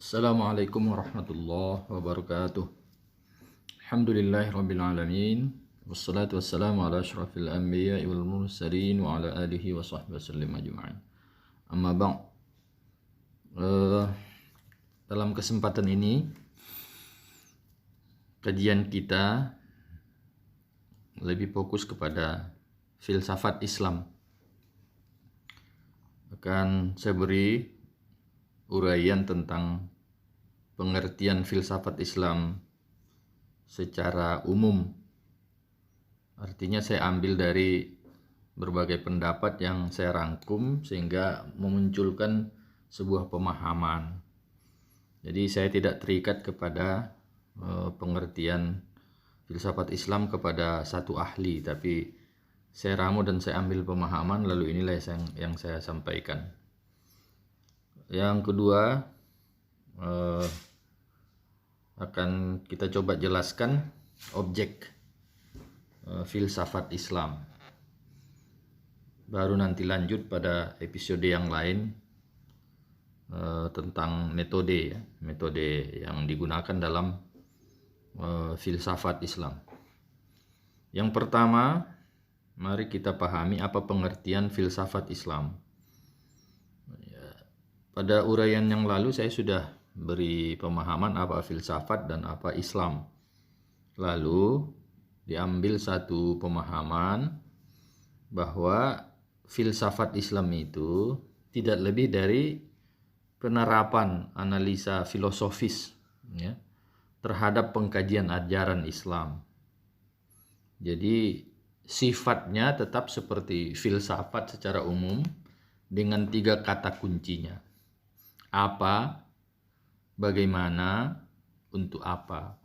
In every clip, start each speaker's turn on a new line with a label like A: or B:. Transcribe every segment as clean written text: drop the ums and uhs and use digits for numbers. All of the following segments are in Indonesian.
A: Assalamualaikum warahmatullahi wabarakatuh. Alhamdulillahirrabbilalamin. Wassalatu wassalamu ala ashrafil anbiya wal mursalin wa ala alihi wa sahbihi wasallim ajma'in. Amma ba'd. Dalam kesempatan ini kajian kita lebih fokus kepada filsafat Islam. Akan saya beri uraian tentang pengertian filsafat Islam secara umum. Artinya saya ambil dari berbagai pendapat yang saya rangkum sehingga memunculkan sebuah pemahaman. Jadi saya tidak terikat kepada pengertian filsafat Islam kepada satu ahli, tapi saya ramu dan saya ambil pemahaman, lalu inilah yang saya sampaikan. Yang kedua, akan kita coba jelaskan objek filsafat Islam. Baru nanti lanjut pada episode yang lain tentang metode yang digunakan dalam filsafat Islam. Yang pertama, mari kita pahami apa pengertian filsafat Islam. Pada uraian yang lalu saya sudah beri pemahaman apa filsafat dan apa Islam. Lalu diambil satu pemahaman bahwa filsafat Islam itu tidak lebih dari penerapan analisa filosofis terhadap pengkajian ajaran Islam. Jadi sifatnya tetap seperti filsafat secara umum dengan 3 kata kuncinya. Apa, bagaimana, untuk apa.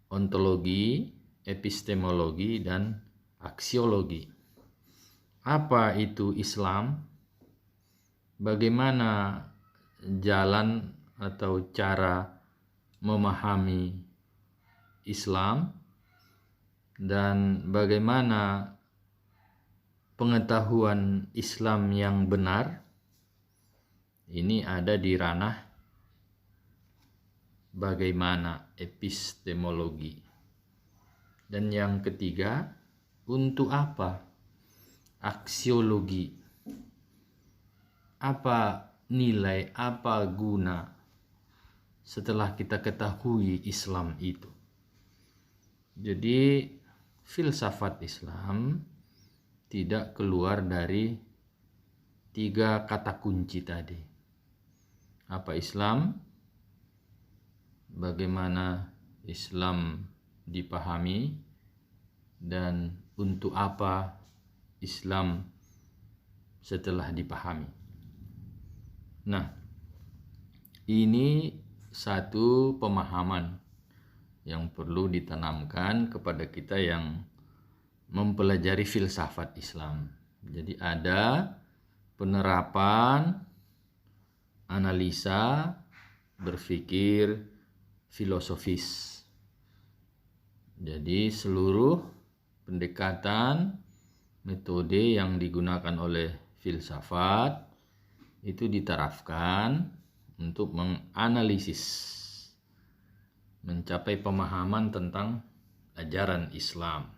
A: Ontologi, epistemologi, dan aksiologi. Apa itu Islam? Bagaimana jalan atau cara memahami Islam? Dan bagaimana pengetahuan Islam yang benar? Ini ada di ranah bagaimana epistemologi. Dan yang ketiga, untuk apa? Aksiologi. Apa nilai, apa guna setelah kita ketahui Islam itu? Jadi filsafat Islam tidak keluar dari 3 kata kunci tadi. Apa Islam? Bagaimana Islam dipahami? Dan untuk apa Islam setelah dipahami? Nah, ini satu pemahaman yang perlu ditanamkan kepada kita yang mempelajari filsafat Islam. Jadi ada penerapan analisa berpikir filosofis. Jadi seluruh pendekatan metode yang digunakan oleh filsafat itu diterapkan untuk menganalisis, mencapai pemahaman tentang ajaran Islam.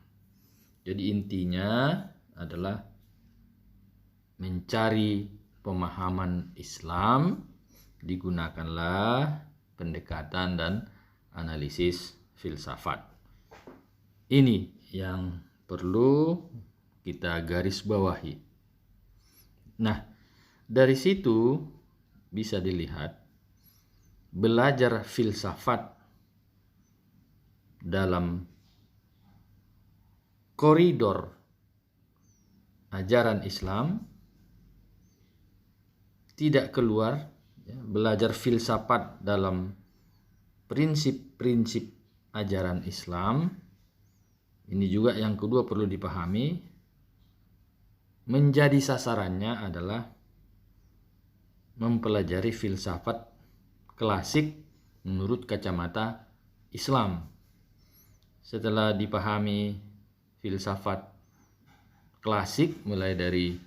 A: Jadi intinya adalah mencari pemahaman Islam, digunakanlah pendekatan dan analisis filsafat. Ini yang perlu kita garis bawahi. Nah, dari situ bisa dilihat belajar filsafat dalam koridor ajaran Islam tidak keluar, belajar filsafat dalam prinsip-prinsip ajaran Islam. Ini juga yang kedua perlu dipahami. Menjadi sasarannya adalah mempelajari filsafat klasik menurut kacamata Islam. Setelah dipahami filsafat klasik mulai dari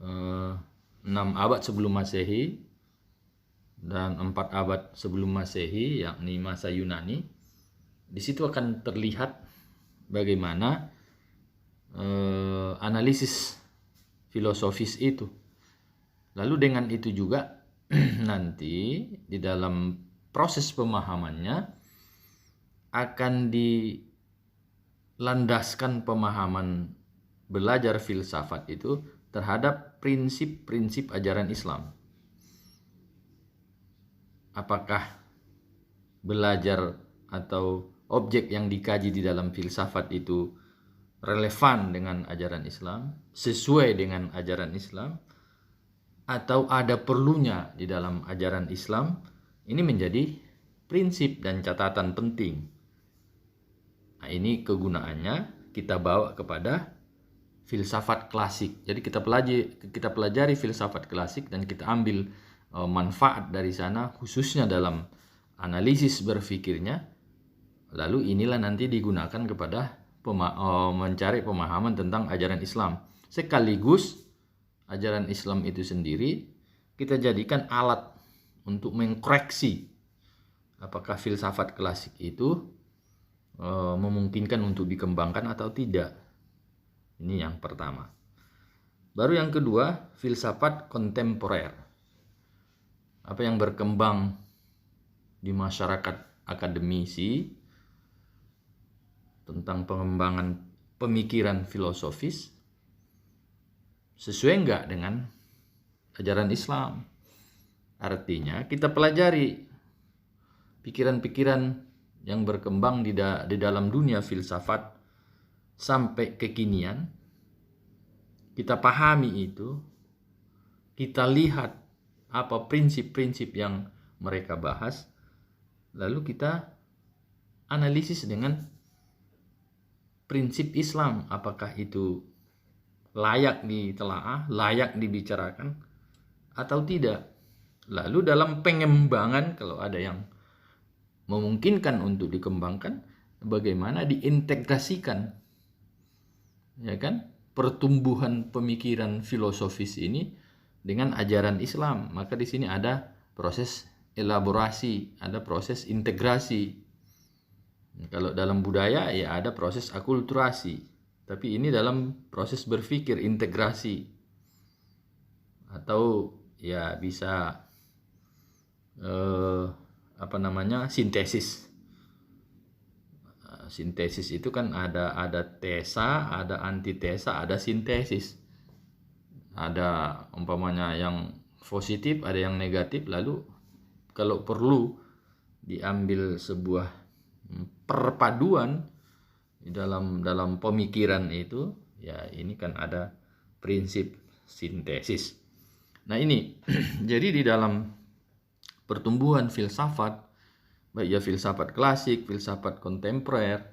A: 6 abad sebelum Masehi, dan 4 abad sebelum Masehi, yakni masa Yunani. Di situ akan terlihat bagaimana analisis filosofis itu. Lalu dengan itu juga nanti di dalam proses pemahamannya akan dilandaskan pemahaman belajar filsafat itu terhadap prinsip-prinsip ajaran Islam. Apakah belajar atau objek yang dikaji di dalam filsafat itu relevan dengan ajaran Islam, sesuai dengan ajaran Islam, atau ada perlunya di dalam ajaran Islam. Ini menjadi prinsip dan catatan penting. Nah, ini kegunaannya kita bawa kepada filsafat klasik. Jadi kita pelajari filsafat klasik dan kita ambil manfaat dari sana, khususnya dalam analisis berpikirnya. Lalu inilah nanti digunakan kepada mencari pemahaman tentang ajaran Islam. Sekaligus ajaran Islam itu sendiri kita jadikan alat untuk mengkoreksi apakah filsafat klasik itu memungkinkan untuk dikembangkan atau tidak. Ini yang pertama. Baru yang kedua, filsafat kontemporer. Apa yang berkembang di masyarakat akademisi tentang pengembangan pemikiran filosofis sesuai enggak dengan ajaran Islam. Artinya kita pelajari pikiran-pikiran yang berkembang di dalam dunia filsafat sampai kekinian. Kita pahami itu, kita lihat apa prinsip-prinsip yang mereka bahas, lalu kita analisis dengan prinsip Islam, apakah itu layak ditelaah, layak dibicarakan atau tidak. Lalu dalam pengembangan, kalau ada yang memungkinkan untuk dikembangkan, bagaimana diintegrasikan, ya kan, pertumbuhan pemikiran filosofis ini dengan ajaran Islam. Maka di sini ada proses elaborasi, ada proses integrasi. Kalau dalam budaya ya ada proses akulturasi, tapi ini dalam proses berpikir integrasi, atau ya bisa sintesis. Sintesis itu kan ada tesa, ada antitesa, ada sintesis. Ada umpamanya yang positif, ada yang negatif, lalu kalau perlu diambil sebuah perpaduan di dalam pemikiran itu, ya ini kan ada prinsip sintesis. Nah ini jadi di dalam pertumbuhan filsafat, baik ya filsafat klasik, filsafat kontemporer,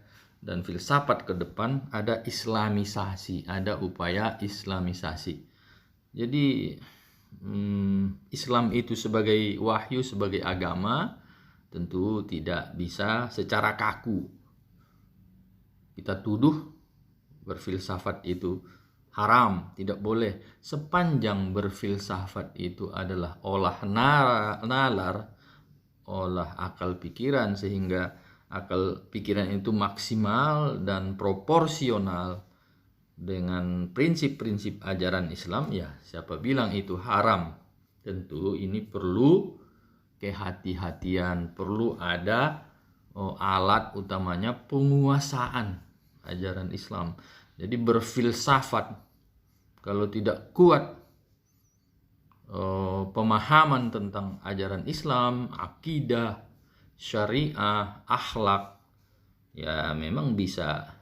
A: dan filsafat ke depan, ada islamisasi, ada upaya islamisasi. Jadi Islam itu sebagai wahyu, sebagai agama, tentu tidak bisa secara kaku kita tuduh berfilsafat itu haram, tidak boleh, sepanjang berfilsafat itu adalah olah nalar, olah akal pikiran, sehingga akal pikiran itu maksimal dan proporsional dengan prinsip-prinsip ajaran Islam. Ya, siapa bilang itu haram? Tentu ini perlu kehati-hatian, perlu ada alat utamanya penguasaan ajaran Islam. Jadi berfilsafat kalau tidak kuat pemahaman tentang ajaran Islam, akidah, syariah, akhlak, ya memang bisa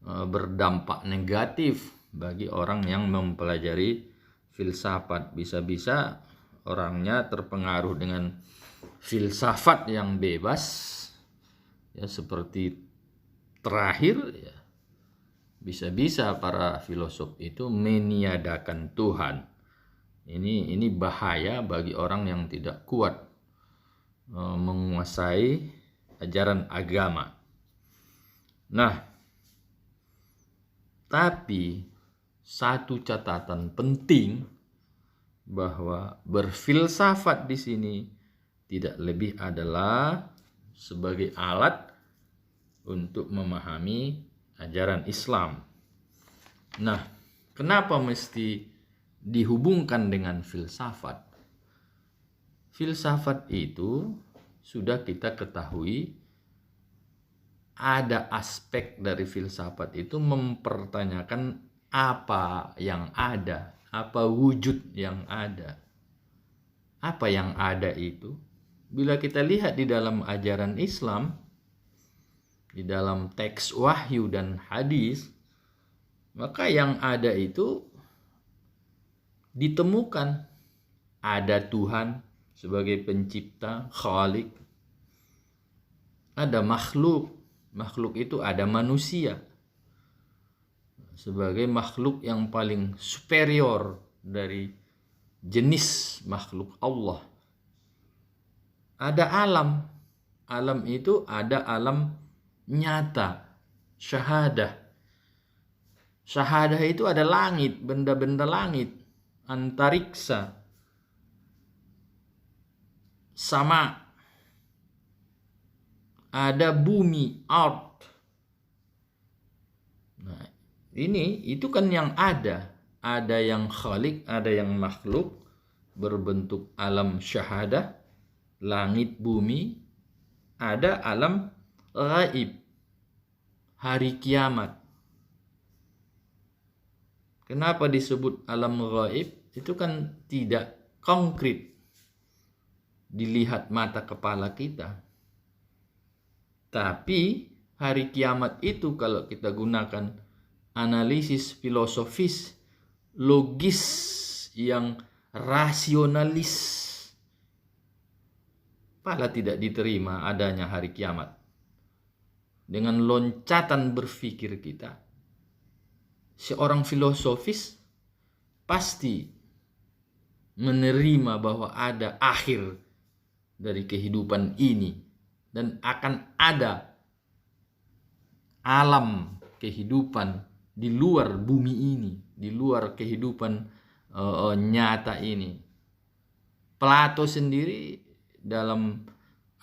A: berdampak negatif bagi orang yang mempelajari filsafat. Bisa-bisa orangnya terpengaruh dengan filsafat yang bebas, ya seperti terakhir ya bisa-bisa para filosof itu meniadakan Tuhan. Ini bahaya bagi orang yang tidak kuat menguasai ajaran agama. Nah, tapi satu catatan penting bahwa berfilsafat di sini tidak lebih adalah sebagai alat untuk memahami ajaran Islam. Nah, kenapa mesti dihubungkan dengan filsafat? Filsafat itu sudah kita ketahui ada aspek dari filsafat itu mempertanyakan apa yang ada, apa wujud yang ada. Apa yang ada itu? Bila kita lihat di dalam ajaran Islam, di dalam teks wahyu dan hadis, maka yang ada itu ditemukan. Ada Tuhan sebagai pencipta, Khalik. Ada makhluk. Makhluk itu ada manusia sebagai makhluk yang paling superior dari jenis makhluk Allah. Ada alam. Alam itu ada alam nyata, syahadah. Syahadah itu ada langit, benda-benda langit, antariksa, sama, ada bumi, earth. Nah, itu kan yang ada. Ada yang khalik, ada yang makhluk berbentuk alam syahadah, langit, bumi. Ada alam gaib, hari kiamat. Kenapa disebut alam gaib? Itu kan tidak konkret dilihat mata kepala kita. Tapi hari kiamat itu kalau kita gunakan analisis filosofis, logis, yang rasionalis, pala tidak diterima adanya hari kiamat. Dengan loncatan berpikir kita, seorang filosofis pasti menerima bahwa ada akhir dari kehidupan ini dan akan ada alam kehidupan di luar bumi ini, di luar kehidupan nyata ini. Plato sendiri dalam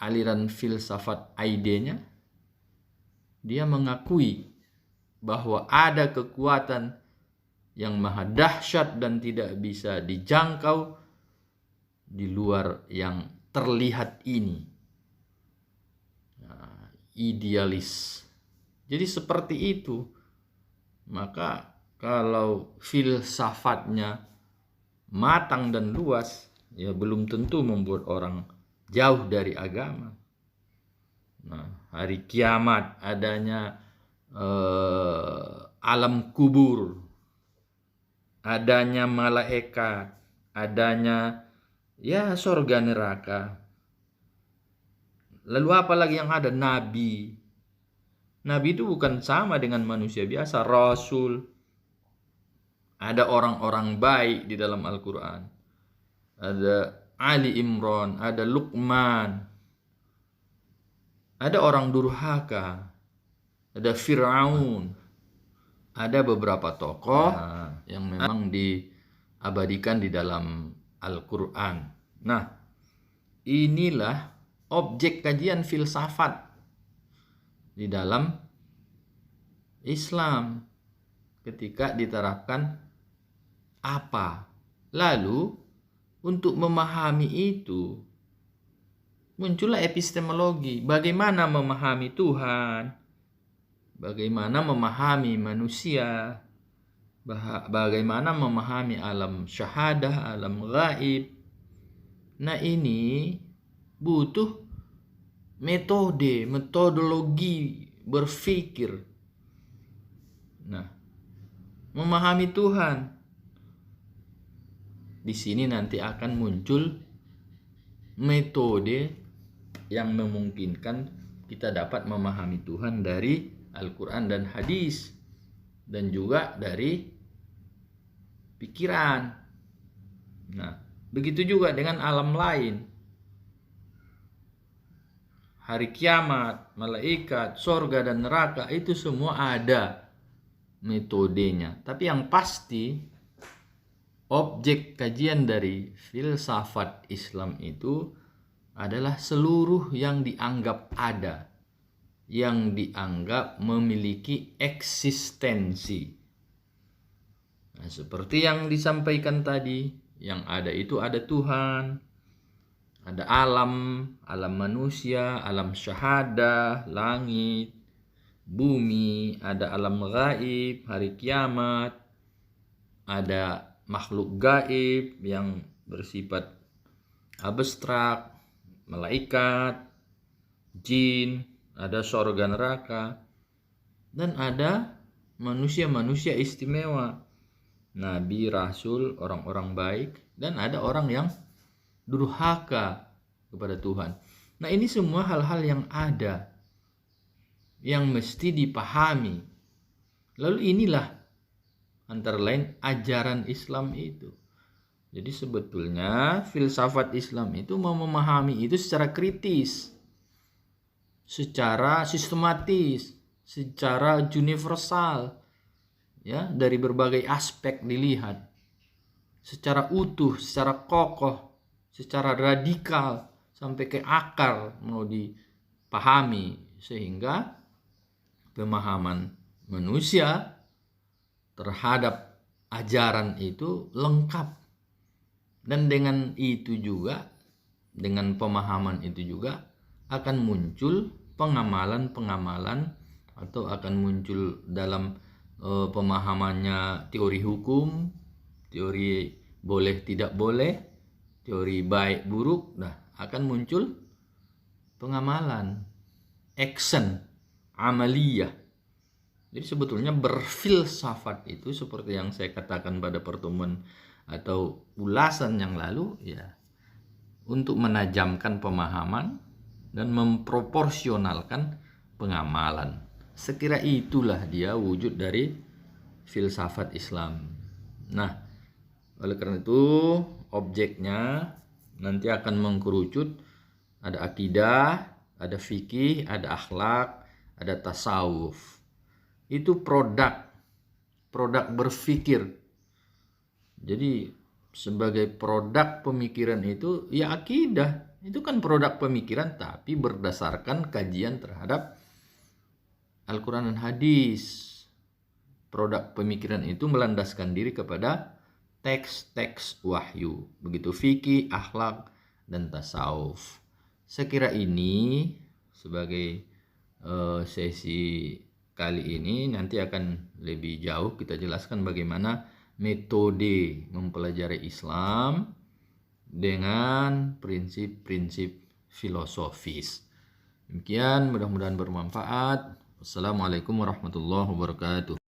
A: aliran filsafat idenya, dia mengakui bahwa ada kekuatan yang maha dahsyat dan tidak bisa dijangkau di luar yang terlihat ini. Nah, idealis. Jadi seperti itu. Maka kalau filsafatnya matang dan luas, ya belum tentu membuat orang jauh dari agama. Nah, hari kiamat, adanya alam kubur, adanya malaikat, adanya ya surga neraka. Lalu apa lagi yang ada? Nabi. Nabi itu bukan sama dengan manusia biasa, rasul. Ada orang-orang baik di dalam Al-Quran. Ada Ali Imran, ada Luqman. Ada orang durhaka, ada Fir'aun. Ada beberapa tokoh yang memang diabadikan di dalam Al-Quran. Nah, inilah objek kajian filsafat di dalam Islam ketika diterapkan apa. Lalu untuk memahami itu muncullah epistemologi. Bagaimana memahami Tuhan, bagaimana memahami manusia, bagaimana memahami alam syahadah, alam gaib. Nah, ini butuh metodologi berpikir. Nah, memahami Tuhan. Di sini nanti akan muncul metode yang memungkinkan kita dapat memahami Tuhan dari Al-Quran dan hadis, dan juga dari pikiran. Nah, begitu juga dengan alam lain. Hari kiamat, malaikat, sorga dan neraka, itu semua ada metodenya. Tapi yang pasti objek kajian dari filsafat Islam itu adalah seluruh yang dianggap ada, yang dianggap memiliki eksistensi. Nah, seperti yang disampaikan tadi, yang ada itu ada Tuhan, ada alam manusia, alam syahadah, langit, bumi, ada alam gaib, hari kiamat, ada makhluk gaib yang bersifat abstrak, malaikat, jin, ada surga neraka, dan ada manusia-manusia istimewa, nabi, rasul, orang-orang baik, dan ada orang yang durhaka kepada Tuhan. Nah, ini semua hal-hal yang ada, yang mesti dipahami. Lalu inilah antara lain ajaran Islam itu. Jadi sebetulnya filsafat Islam itu mau memahami itu secara kritis, secara sistematis, secara universal, ya, dari berbagai aspek dilihat, secara utuh, secara kokoh, secara radikal, sampai ke akar mau dipahami, sehingga pemahaman manusia terhadap ajaran itu lengkap. Dan dengan itu juga, dengan pemahaman itu juga akan muncul pengamalan-pengamalan, atau akan muncul dalam pemahamannya teori hukum, teori boleh tidak boleh, teori baik buruk. Nah, akan muncul pengamalan, action, amaliyah. Jadi sebetulnya berfilsafat itu seperti yang saya katakan pada pertemuan atau ulasan yang lalu, ya, untuk menajamkan pemahaman dan memproporsionalkan pengamalan. Sekira itulah dia wujud dari filsafat Islam. Nah, oleh karena itu objeknya nanti akan mengkerucut, ada akidah, ada fikih, ada akhlak, ada tasawuf. Itu produk berpikir. Jadi sebagai produk pemikiran itu ya akidah, itu kan produk pemikiran tapi berdasarkan kajian terhadap Al-Quran dan hadis. Produk pemikiran itu melandaskan diri kepada teks-teks wahyu, begitu fikih, akhlak, dan tasawuf. Saya kira ini sebagai sesi kali ini, nanti akan lebih jauh kita jelaskan bagaimana metode mempelajari Islam dengan prinsip-prinsip filosofis. Demikian, mudah-mudahan bermanfaat. Wassalamualaikum warahmatullahi wabarakatuh.